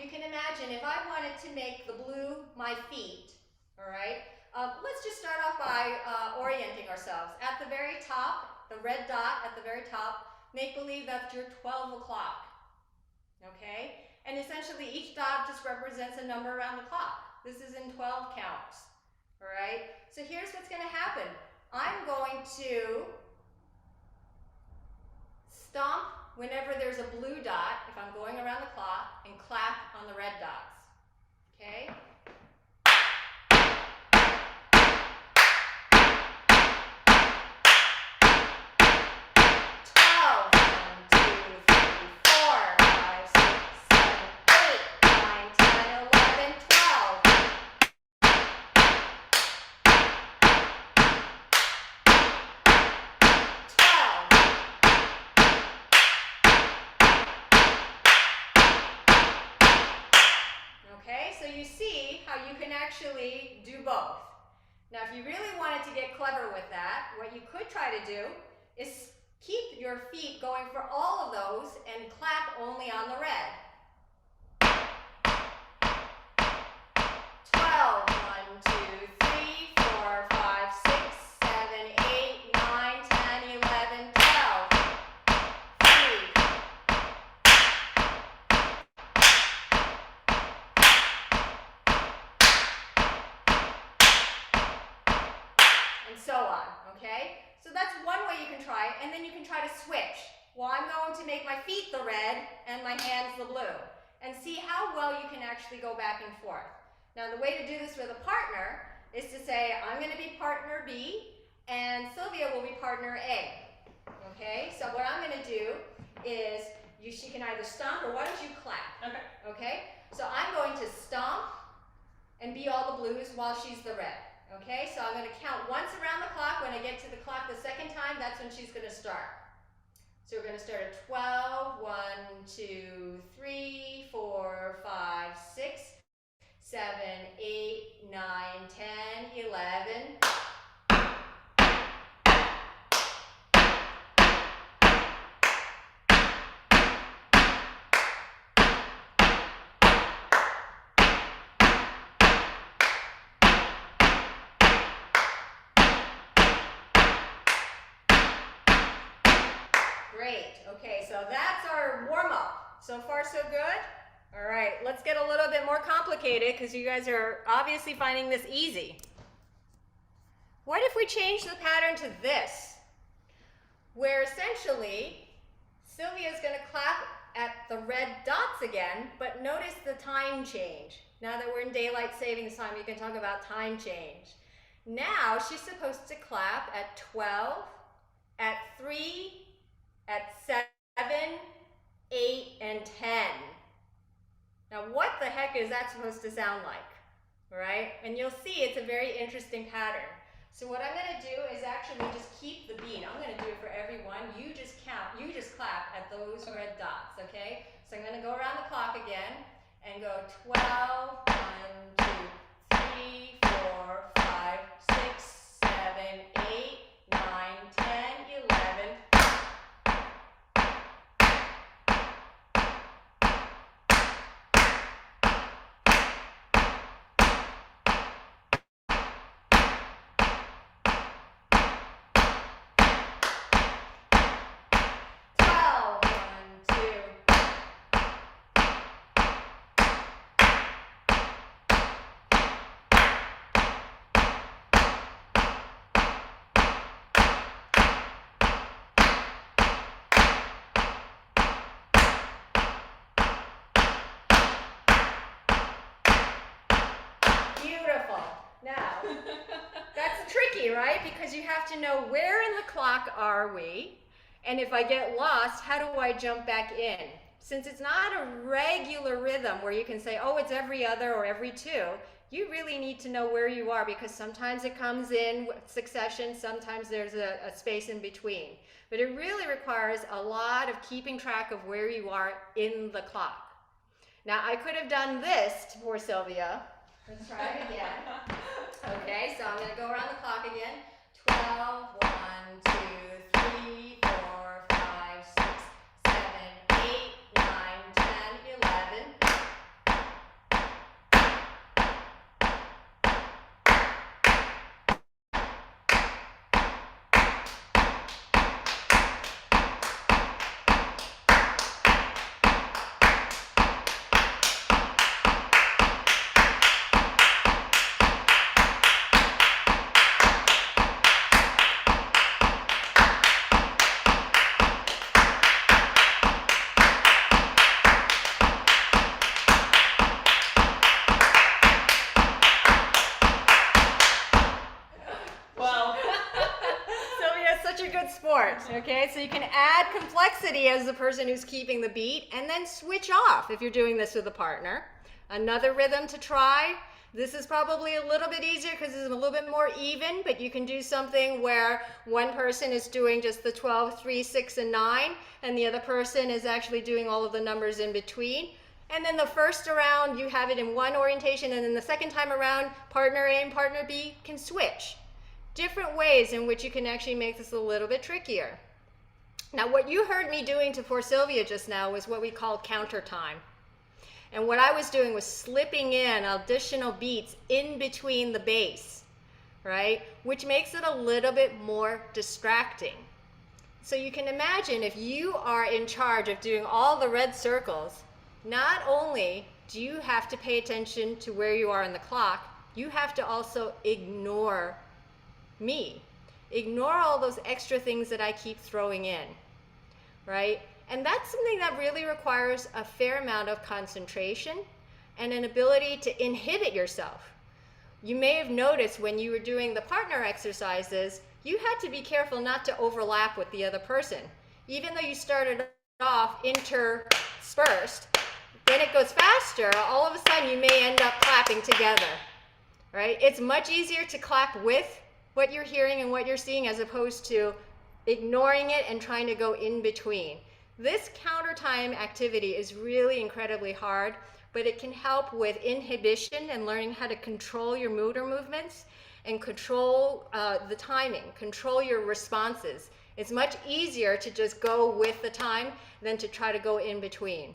[SPEAKER 2] you can imagine if I wanted to make the blue my feet, all right, let's just start off by orienting ourselves. At the very top, the red dot at the very top, make believe that's your 12 o'clock, okay? And essentially each dot just represents a number around the clock. This is in 12 counts, all right? So here's what's going to happen. I'm going to stomp whenever there's a blue dot, if I'm going around the clock, and clap on the red dots, okay? Actually do both. Now if you really wanted to get clever with that, what you could try to do is keep your feet going for all of those and clap only on the red. 12, 1, 2, 3, 4, 5, 6, 7, 8, 9, 10, 11, 12. 3. And so on, okay? So that's one way you can try it, and then you can try to switch. Well, I'm going to make my feet the red and my hands the blue, and see how well you can actually go back and forth. Now, the way to do this with a partner is to say, I'm going to be partner B, and Sylvia will be partner A, okay? So what I'm going to do is, she can either stomp, or why don't you clap? Okay. Okay? So I'm going to stomp and be all the blues while she's the red. Okay, so I'm going to count once around the clock. When I get to the clock the second time, that's when she's going to start. So we're going to start at 12, 1, 2, 3, 4, 5, 6, 7, 8, 9, 10, 11. Great. Okay, so that's our warm-up. So far, so good? All right, let's get a little bit more complicated because you guys are obviously finding this easy. What if we change the pattern to this, where essentially Sylvia is going to clap at the red dots again, but notice the time change. Now that we're in daylight savings time, you can talk about time change. Now she's supposed to clap at 12, at 3, at 7, 8, and 10. Now what the heck is that supposed to sound like, right? And you'll see it's a very interesting pattern. So what I'm going to do is actually just keep the beat. I'm going to do it for everyone. You just count, you just clap at those red dots, okay? So I'm going to go around the clock again and go 12, 1, 2, 3, 4, 5, 6, 7, 8, 9, 10, 11. Beautiful. Now, that's tricky, right? Because you have to know where in the clock are we, and if I get lost, how do I jump back in? Since it's not a regular rhythm where you can say, oh, it's every other or every two, you really need to know where you are because sometimes it comes in succession, sometimes there's a space in between. But it really requires a lot of keeping track of where you are in the clock. Now, I could have done this for Sylvia. Let's try it again. Okay, so I'm going to go around the clock again. 12, 1, 2, 3, 4, 5, 6, 7, 8, 9, 10, 11. Okay, so you can add complexity as the person who's keeping the beat and then switch off if you're doing this with a partner. Another rhythm to try. This is probably a little bit easier because it's a little bit more even, but you can do something where one person is doing just the 12, 3, 6, and 9, and the other person is actually doing all of the numbers in between. And then the first round, you have it in one orientation, and then the second time around, partner A and partner B can switch. Different ways in which you can actually make this a little bit trickier. Now, what you heard me doing for Sylvia just now was what we call counter time. And what I was doing was slipping in additional beats in between the bass, right? Which makes it a little bit more distracting. So you can imagine if you are in charge of doing all the red circles, not only do you have to pay attention to where you are in the clock, you have to also ignore me. Ignore all those extra things that I keep throwing in, right? And that's something that really requires a fair amount of concentration and an ability to inhibit yourself. You may have noticed when you were doing the partner exercises, you had to be careful not to overlap with the other person. Even though you started off interspersed, when it goes faster, all of a sudden you may end up clapping together, right? It's much easier to clap with what you're hearing and what you're seeing as opposed to ignoring it and trying to go in between. This counter time activity is really incredibly hard, but it can help with inhibition and learning how to control your motor movements and control the timing, control your responses. It's much easier to just go with the time than to try to go in between.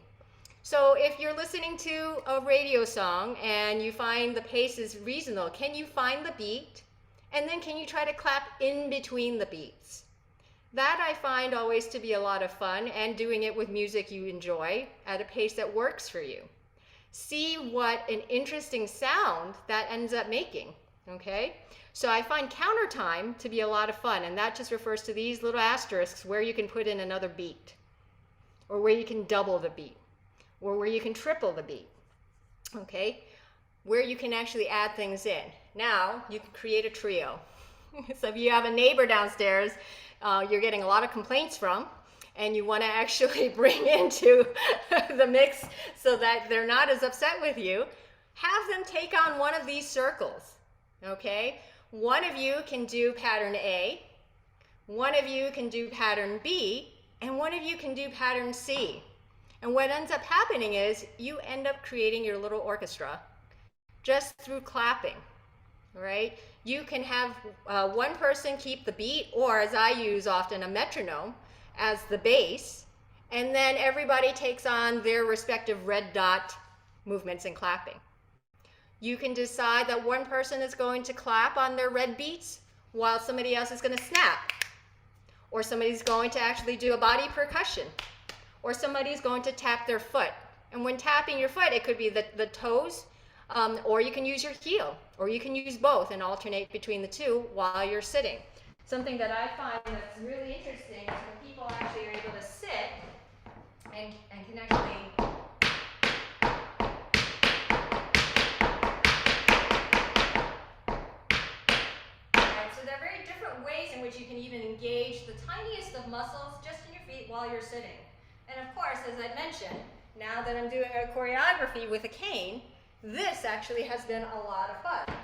[SPEAKER 2] So if you're listening to a radio song and you find the pace is reasonable, can you find the beat? And then can you try to clap in between the beats? That I find always to be a lot of fun, and doing it with music you enjoy at a pace that works for you. see what an interesting sound that ends up making, okay? So I find counter time to be a lot of fun, and that just refers to these little asterisks where you can put in another beat, or where you can double the beat, or where you can triple the beat, okay? Where you can actually add things in. Now you can create a trio. So if you have a neighbor downstairs you're getting a lot of complaints from, and you want to actually bring into the mix so that they're not as upset with you, have them take on one of these circles, okay? One of you can do pattern A, one of you can do pattern B, and one of you can do pattern C. And what ends up happening is you end up creating your little orchestra just through clapping, right? You can have one person keep the beat, or as I use often, a metronome as the bass, and then everybody takes on their respective red dot movements and clapping. You can decide that one person is going to clap on their red beats while somebody else is going to snap, or somebody's going to actually do a body percussion, or somebody's going to tap their foot. And when tapping your foot, it could be the toes, or you can use your heel, or you can use both and alternate between the two while you're sitting. Something that I find that's really interesting is when people actually are able to sit and can actually so there are very different ways in which you can even engage the tiniest of muscles just in your feet while you're sitting. And of course, as I mentioned, now that I'm doing a choreography with a cane, this actually has been a lot of fun,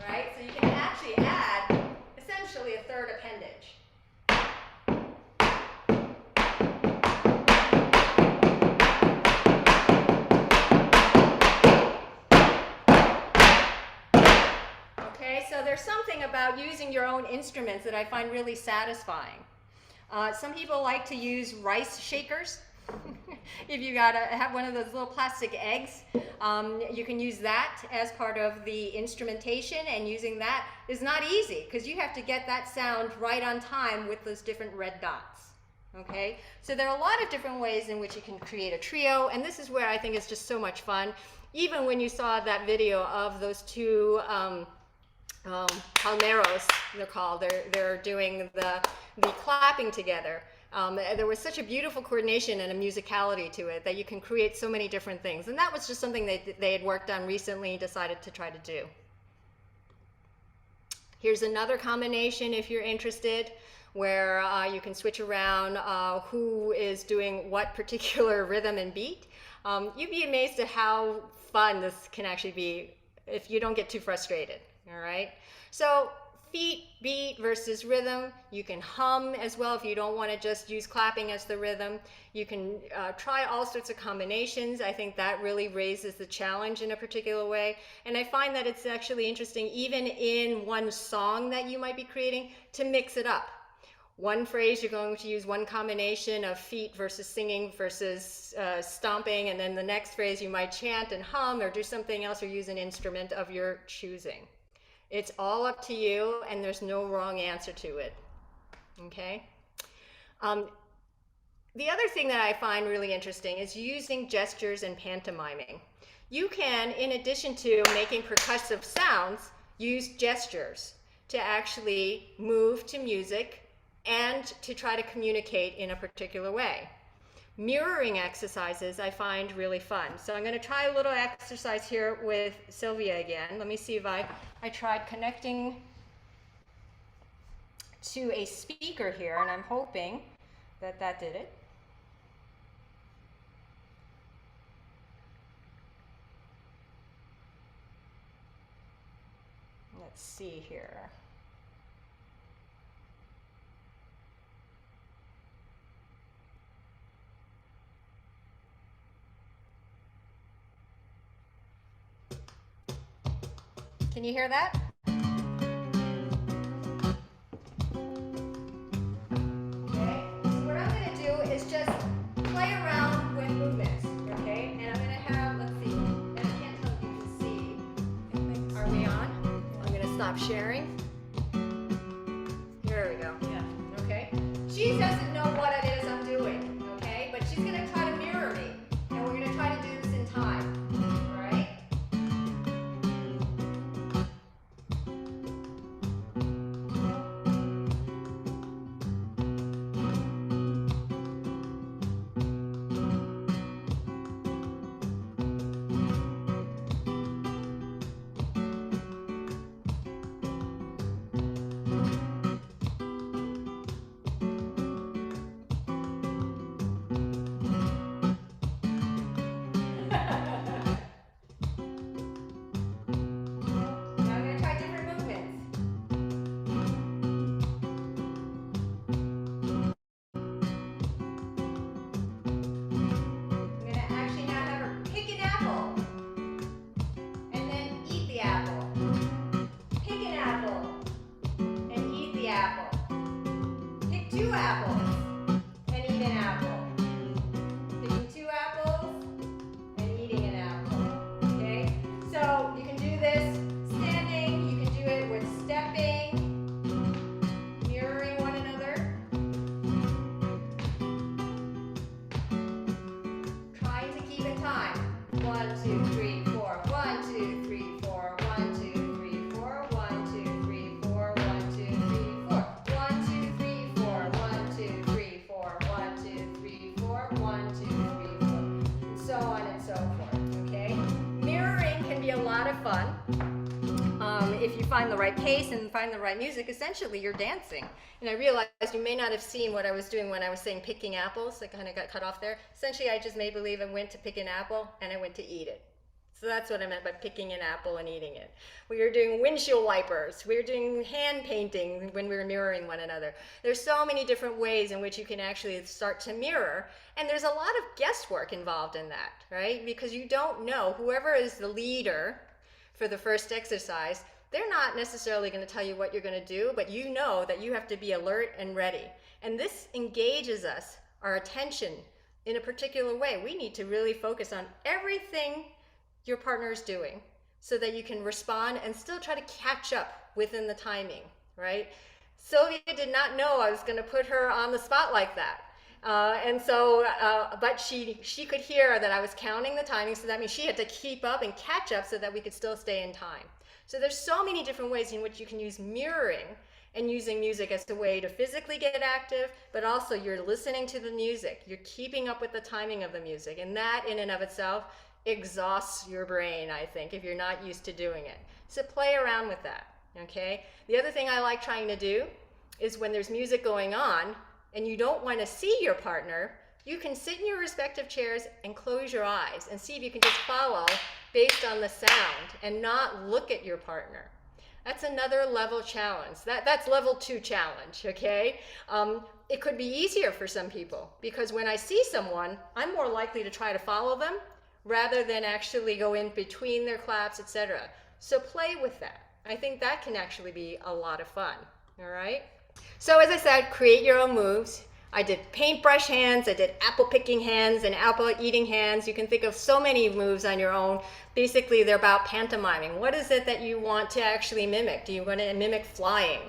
[SPEAKER 2] right? So you can actually add essentially a third appendage. Okay, so there's something about using your own instruments that I find really satisfying. Some people like to use rice shakers. If you have one of those little plastic eggs, you can use that as part of the instrumentation, and using that is not easy because you have to get that sound right on time with those different red dots. Okay, so there are a lot of different ways in which you can create a trio, and this is where I think it's just so much fun. Even when you saw that video of those two palmeros, they're called, they're doing the clapping together. There was such a beautiful coordination and a musicality to it that you can create so many different things. And that was just something they had worked on recently and decided to try to do. Here's another combination if you're interested, where you can switch around who is doing what particular rhythm and beat. You'd be amazed at how fun this can actually be if you don't get too frustrated, all right? So feet, beat versus rhythm. You can hum as well if you don't want to just use clapping as the rhythm. You can try all sorts of combinations. I think that really raises the challenge in a particular way. And I find that it's actually interesting, even in one song that you might be creating, to mix it up. One phrase, you're going to use one combination of feet versus singing versus stomping, and then the next phrase you might chant and hum or do something else or use an instrument of your choosing. It's all up to you, and there's no wrong answer to it, okay? The other thing that I find really interesting is using gestures and pantomiming. You can, in addition to making percussive sounds, use gestures to actually move to music and to try to communicate in a particular way. Mirroring exercises I find really fun. So I'm going to try a little exercise here with Sylvia again. Let me see if I tried connecting to a speaker here, and I'm hoping that that did it. Let's see here. Can you hear that? Okay, so what I'm going to do is just play around with movements, okay? And I'm going to have, let's see, and I can't tell if you can see. Are we on? I'm going to stop sharing. Here we go. Yeah. Okay. She doesn't know what it is I'm doing, okay? But she's going to try to mirror me, and we're going to try to do this in time. 1, 2, 3, 4. 1, 2, 3, 4. 1, 2, 3, 4. 1, 2, 3, 4. 1, 2, 3, 4. 1, 2, 3, 4. 1, 2, 3, 4. 1, 2, 3, 4. 1, 2, 3, 4. And so on and so forth. Okay? Mirroring can be a lot of fun. If you find the right pace and find the right music, essentially you're dancing. And I realized you may not have seen what I was doing when I was saying picking apples. I kind of got cut off there. Essentially, I just made believe I went to pick an apple and I went to eat it. So that's what I meant by picking an apple and eating it. We were doing windshield wipers. We were doing hand painting when we were mirroring one another. There's so many different ways in which you can actually start to mirror. And there's a lot of guesswork involved in that, right? Because you don't know, whoever is the leader for the first exercise, they're not necessarily going to tell you what you're going to do, but you know that you have to be alert and ready. And this engages us, our attention, in a particular way. We need to really focus on everything your partner is doing so that you can respond and still try to catch up within the timing, right? Sylvia did not know I was going to put her on the spot like that. But she could hear that I was counting the timing, so that means she had to keep up and catch up so that we could still stay in time. So there's so many different ways in which you can use mirroring and using music as a way to physically get active, but also you're listening to the music, you're keeping up with the timing of the music, and that in and of itself exhausts your brain, I think, if you're not used to doing it. So play around with that, okay? The other thing I like trying to do is when there's music going on and you don't want to see your partner, you can sit in your respective chairs and close your eyes and see if you can just follow based on the sound and not look at your partner. That's another level challenge. That's level 2 challenge, okay? It could be easier for some people because when I see someone, I'm more likely to try to follow them rather than actually go in between their claps, etc. So play with that. I think that can actually be a lot of fun, all right? So as I said, create your own moves. I did paintbrush hands, I did apple picking hands and apple eating hands. You can think of so many moves on your own. Basically, they're about pantomiming. What is it that you want to actually mimic? Do you want to mimic flying?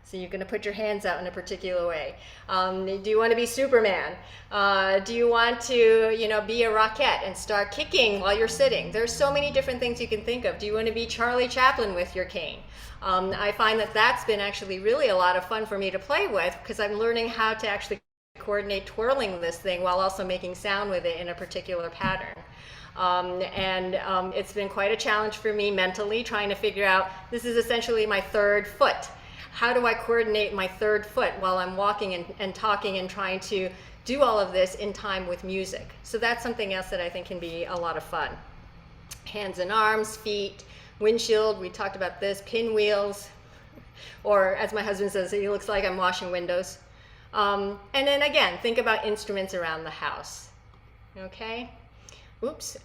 [SPEAKER 2] So you're going to put your hands out in a particular way. Do you want to be Superman? Do you want to, be a rocket and start kicking while you're sitting? There's so many different things you can think of. Do you want to be Charlie Chaplin with your cane? I find that that's been actually really a lot of fun for me to play with because I'm learning how to actually coordinate twirling this thing while also making sound with it in a particular pattern. It's been quite a challenge for me mentally trying to figure out, this is essentially my third foot. How do I coordinate my third foot while I'm walking and talking and trying to do all of this in time with music? So that's something else that I think can be a lot of fun. Hands and arms, feet, windshield, we talked about this, pinwheels, or as my husband says, it looks like I'm washing windows. And then again, think about instruments around the house. Okay? Oops.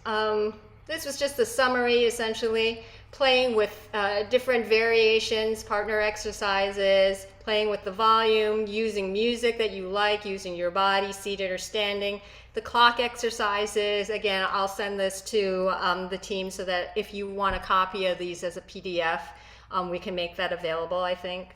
[SPEAKER 2] This was just the summary, essentially. Playing with different variations, partner exercises, playing with the volume, using music that you like, using your body, seated or standing. The clock exercises, again, I'll send this to the team so that if you want a copy of these as a PDF, we can make that available, I think.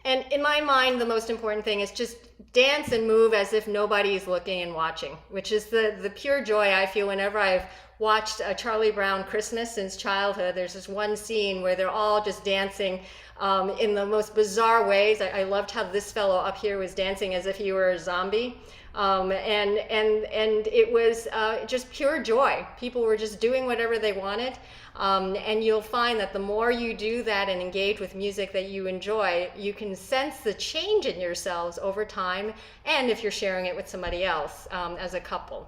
[SPEAKER 2] And in my mind, the most important thing is just dance and move as if nobody's looking and watching, which is the pure joy I feel whenever I've watched a Charlie Brown Christmas since childhood. There's this one scene where they're all just dancing in the most bizarre ways. I loved how this fellow up here was dancing as if he were a zombie. And it was just pure joy. People were just doing whatever they wanted. And you'll find that the more you do that and engage with music that you enjoy, you can sense the change in yourselves over time, and if you're sharing it with somebody else as a couple.